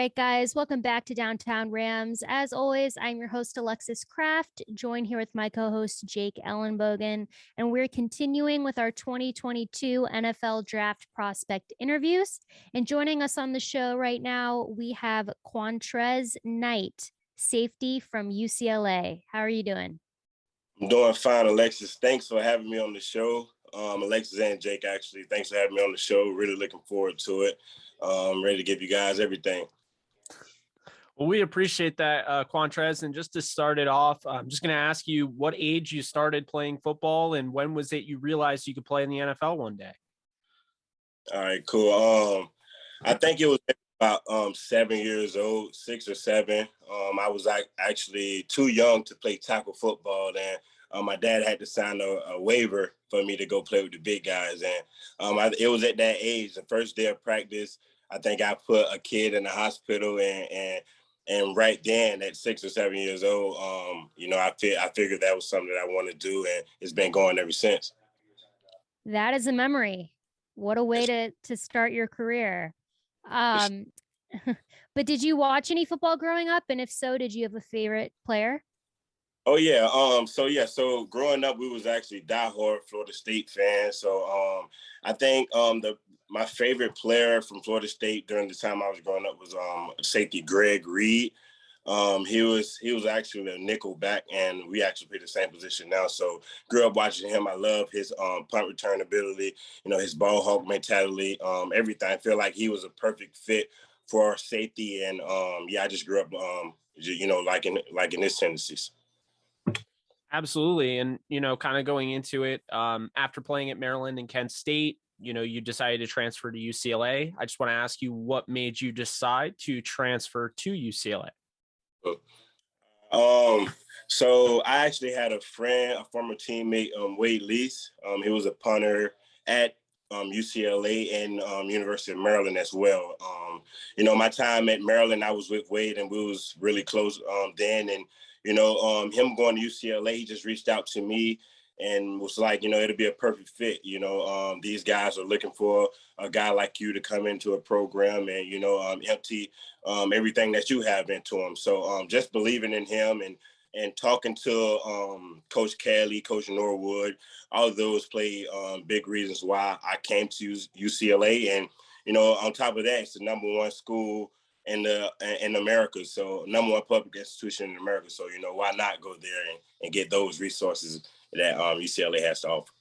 right, guys, welcome back to Downtown Rams. As always, I'm your host, Alexis Kraft, joined here with my co-host, Jake Ellenbogen, and we're continuing with our 2022 NFL Draft Prospect interviews. And joining us on the show right now, we have Qwauntrezz Knight, safety from UCLA. How are you doing? I'm doing fine, Alexis. Thanks for having me on the show. Alexis and Jake, actually, thanks for having me on the show. Really looking forward to it. Ready to give you guys everything. Well, we appreciate that, Qwauntrezz. And just to start it off, I'm just going to ask you what age you started playing football and when was it you realized you could play in the NFL one day? All right, cool. I think it was about 7 years old, 6 or 7. I was actually too young to play tackle football, and my dad had to sign a waiver for me to go play with the big guys. And it was at that age, the first day of practice, I think I put a kid in the hospital, and right then at 6 or 7 years old, I figured that was something that I want to do, and it's been going ever since. That is a memory. What a way to start your career. But did you watch any football growing up? And if so, did you have a favorite player? Oh yeah. So growing up, we was actually diehard Florida State fans. So I think my favorite player from Florida State during the time I was growing up was safety Greg Reed. He was actually a nickel back, and we actually play the same position now. So grew up watching him. I love his punt return ability, his ball hawk mentality, everything. I feel like he was a perfect fit for our safety. And I just grew up liking his tendencies. Absolutely. And, kind of going into it, after playing at Maryland and Kent State, you decided to transfer to UCLA. I just want to ask you what made you decide to transfer to UCLA? So I actually had a friend, a former teammate, Wade Lease. He was a punter at UCLA and University of Maryland as well. My time at Maryland, I was with Wade, and we was really close then. And him going to UCLA, he just reached out to me and was like, it'll be a perfect fit. These guys are looking for a guy like you to come into a program and, empty everything that you have into him. So just believing in him and talking to Coach Kelly, Coach Norwood, all of those play big reasons why I came to UCLA. And, on top of that, it's the number one school in America. So number one public institution in America. So, why not go there and get those resources that UCLA has to offer?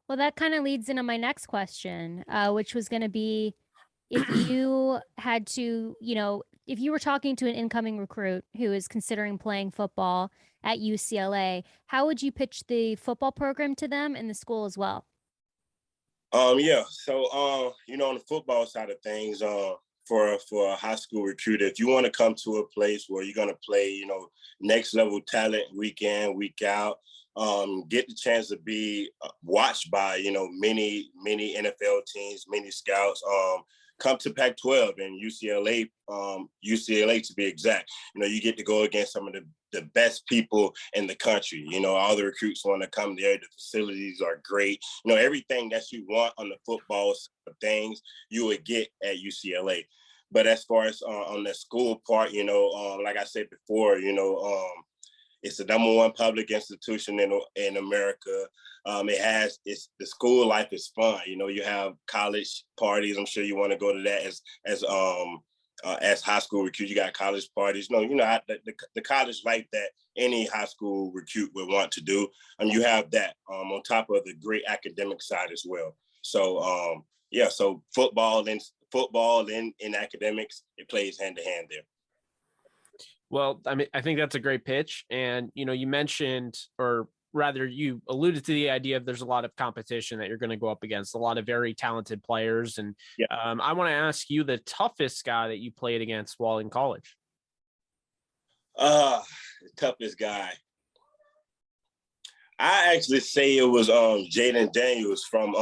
Well, that kind of leads into my next question, which was going to be, if you had to, if you were talking to an incoming recruit who is considering playing football at UCLA, how would you pitch the football program to them and the school as well? So, on the football side of things, for a high school recruiter, if you want to come to a place where you're going to play, next level talent week in, week out, get the chance to be watched by, many NFL teams, many scouts, come to Pac-12 and UCLA to be exact. You get to go against some of the best people in the country. All the recruits want to come there. The facilities are great. Everything that you want on the football side of things, you would get at UCLA. But as far as on the school part, like I said before, it's the number one public institution in America. The school life is fun. You have college parties. I'm sure you want to go to that as high school recruit. You got college parties. The college life that any high school recruit would want to do. You have that on top of the great academic side as well. So so football and academics, it plays hand to hand there. Well, I think that's a great pitch. And, you mentioned, or rather you alluded to the idea of there's a lot of competition that you're going to go up against, a lot of very talented players. And I want to ask you the toughest guy that you played against while in college. The toughest guy. I actually say it was Jaden Daniels from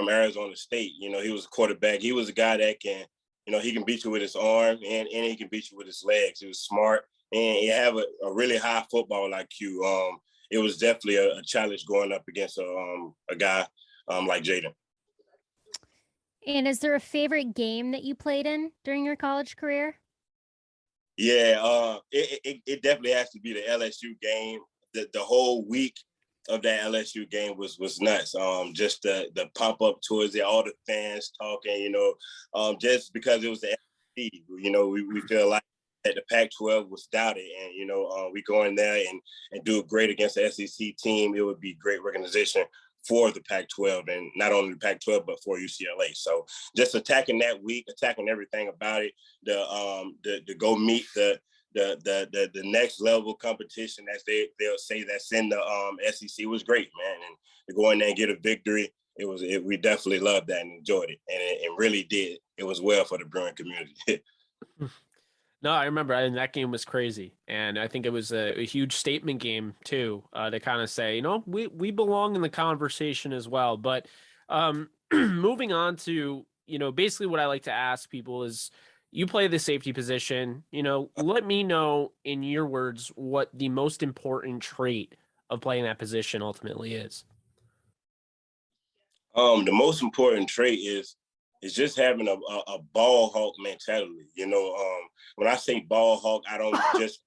Arizona State. He was a quarterback. He was a guy that can, he can beat you with his arm and he can beat you with his legs. He was smart and he have a really high football IQ. It was definitely a challenge going up against a guy like Jaden. And is there a favorite game that you played in during your college career? Yeah, it definitely has to be the LSU game. The whole week of that LSU game was nuts. Just the pump up towards it, all the fans talking, just because it was the SEC, we feel like that the Pac-12 was doubted, and we go in there and do great against the SEC team. It would be great recognition for the Pac-12, and not only the Pac-12 but for UCLA. So just attacking that week, attacking everything about it, the go meet the next level competition, as they'll say, that's in the SEC was great, man. And to go in there and get a victory, we definitely loved that and enjoyed it, and it really did. It was well for the Bruin community. No, I remember, and that game was crazy, and I think it was a huge statement game too, to kind of say, we belong in the conversation as well. But moving on to, basically what I like to ask people is, you play the safety position. Let me know in your words what the most important trait of playing that position ultimately is. The most important trait is just having a ball hawk mentality. When I say ball hawk, I don't just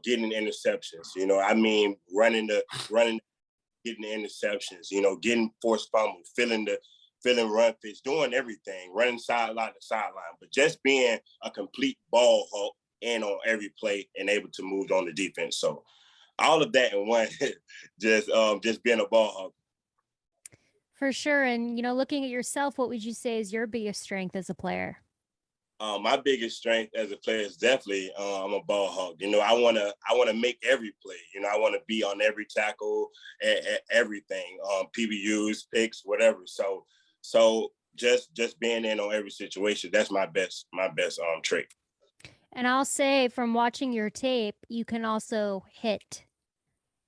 getting interceptions. I mean running, getting the interceptions. Getting forced fumble, filling run fits, doing everything, running sideline to sideline, but just being a complete ball hawk and on every play and able to move on the defense. So all of that in one, just being a ball hawk. For sure. And, looking at yourself, what would you say is your biggest strength as a player? My biggest strength as a player is definitely I'm a ball hawk. I wanna make every play. I want to be on every tackle, everything, PBUs, picks, whatever. So just being in on every situation, that's my best trait. And I'll say, from watching your tape, you can also hit.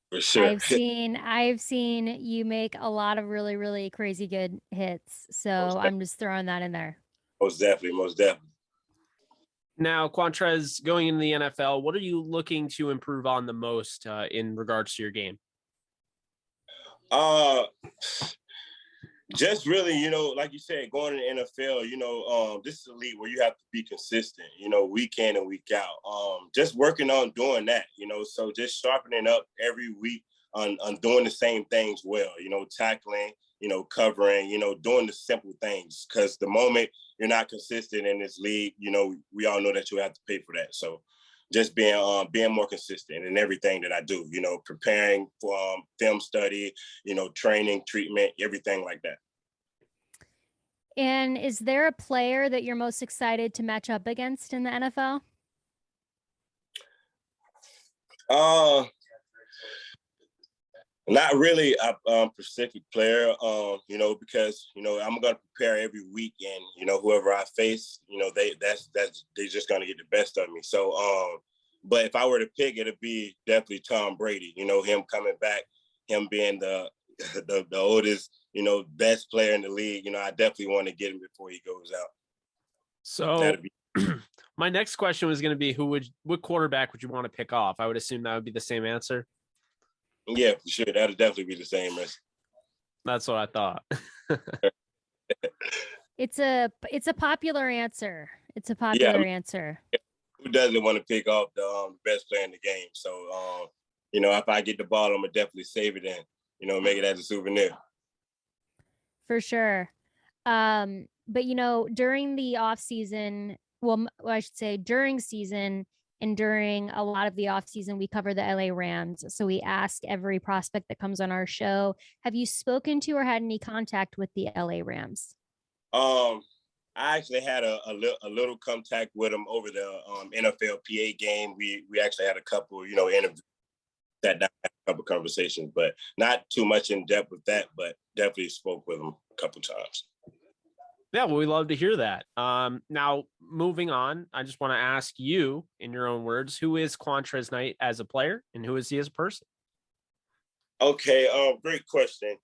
For sure. I've seen you make a lot of really, really crazy good hits. So I'm just throwing that in there. Most definitely. Now, Qwauntrezz, going into the NFL, what are you looking to improve on the most in regards to your game? Just really, like you said, going to the NFL, this is a league where you have to be consistent, week in and week out. Just working on doing that, so just sharpening up every week on doing the same things well, tackling, covering, doing the simple things. Because the moment you're not consistent in this league, we all know that you have to pay for that. So just being more consistent in everything that I do, preparing for film study, training, treatment, everything like that. And is there a player that you're most excited to match up against in the NFL? Not really a specific player, because I'm gonna prepare every week, and whoever I face, they're just gonna get the best of me. So, but if I were to pick, it'd be definitely Tom Brady. Him coming back, him being the oldest, best player in the league. I definitely want to get him before he goes out. So, my next question was going to be, what quarterback would you want to pick off? I would assume that would be the same answer. Yeah, for sure. That'll definitely be the same answer. That's what I thought. It's a popular answer. It's a popular answer. Who doesn't want to pick off the best player in the game? So, if I get the ball, I'm gonna definitely save it and make it as a souvenir. For sure. But during the off season, well, I should say during season and during a lot of the off season, we cover the LA Rams. So we ask every prospect that comes on our show, have you spoken to or had any contact with the LA Rams? I actually had a little contact with them over the NFLPA game. We actually had a couple, interviews, sat down, had a couple conversations, but not too much in depth with that, but definitely spoke with them a couple times. Yeah, well, we love to hear that. Now, moving on, I just want to ask you, in your own words, who is Qwauntrezz Knight as a player, and who is he as a person? Okay, great question.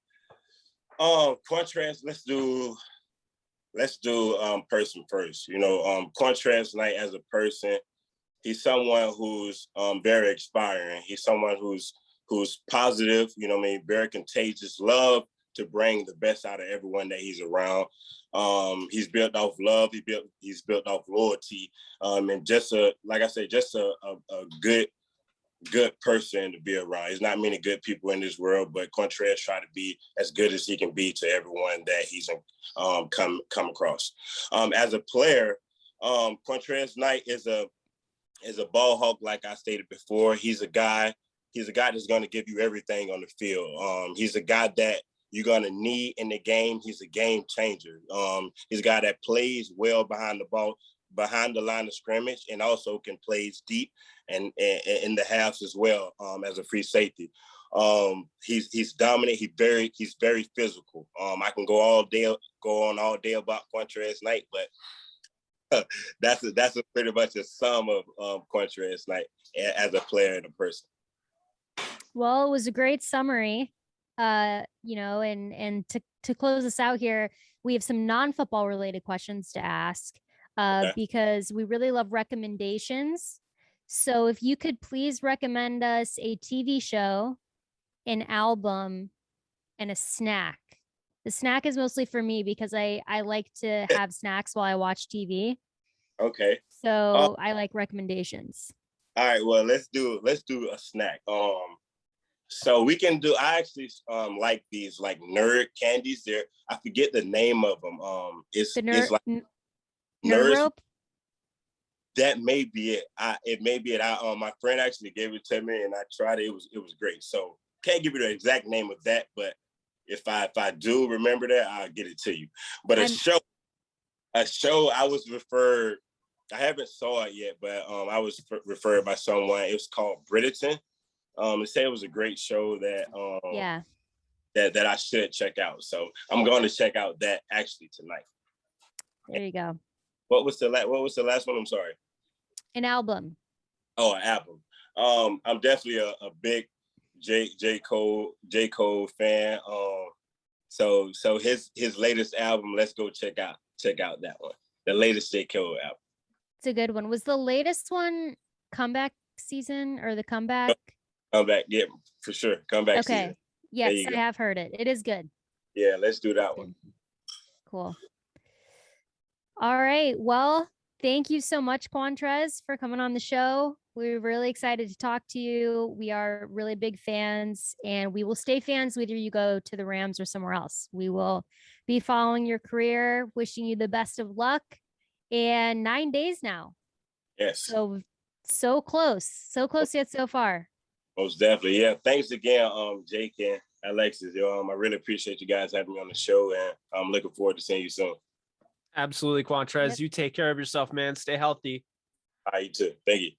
Qwauntrezz, let's do person first. Qwauntrezz Knight as a person, he's someone who's very inspiring. He's someone who's positive, very contagious, love to bring the best out of everyone that he's around. He's built off love. He's built off loyalty, and just a good person to be around. There's not many good people in this world, but Qwauntrezz try to be as good as he can be to everyone that he's come across. As a player, Qwauntrezz Knight is a ball hawk, like I stated before. He's a guy that's going to give you everything on the field. He's a guy that you're going to need in the game. He's a game changer. He's a guy that plays well behind the ball, behind the line of scrimmage, and also can play deep and in the halves as well, as a free safety. He's dominant. He's very physical. I can go on all day about Qwauntrezz Knight, but that's pretty much a sum of Qwauntrezz Knight as a player and a person. Well, it was a great summary. And to close us out here, we have some non-football related questions to ask, because we really love recommendations. So if you could please recommend us a TV show, an album, and a snack. The snack is mostly for me because I like to have snacks while I watch TV. Okay. So I like recommendations. All right. Well, let's do a snack. So we can do. I actually like these like nerd candies. I forget the name of them. It's like Nerd Rope. That may be it. It may be it. My friend actually gave it to me, and I tried it. It was great. So can't give you the exact name of that, but if I do remember that, I'll get it to you. But a show I was referred. I haven't saw it yet, but I was referred by someone. It was called Bridgerton. They say it was a great show that that I should check out. So I'm going to check out that actually tonight. There you go. What was the last one? I'm sorry. An album. Oh, an album. I'm definitely a big J. Cole fan. So his latest album, let's go check out that one. The latest J. Cole album. It's a good one. Was the latest one Comeback Season or the Comeback? Comeback, yeah, for sure. Comeback season. Okay. Yes, I have heard it. It is good. Yeah, let's do that one. Cool. All right. Well, thank you so much, Qwauntrezz, for coming on the show. We're really excited to talk to you. We are really big fans, and we will stay fans whether you go to the Rams or somewhere else. We will be following your career, wishing you the best of luck. And 9 days now. Yes. So close yet so far. Most definitely. Yeah. Thanks again, Jake and Alexis. I really appreciate you guys having me on the show, and I'm looking forward to seeing you soon. Absolutely, Qwauntrezz. Yep. You take care of yourself, man. Stay healthy. All right, you too. Thank you.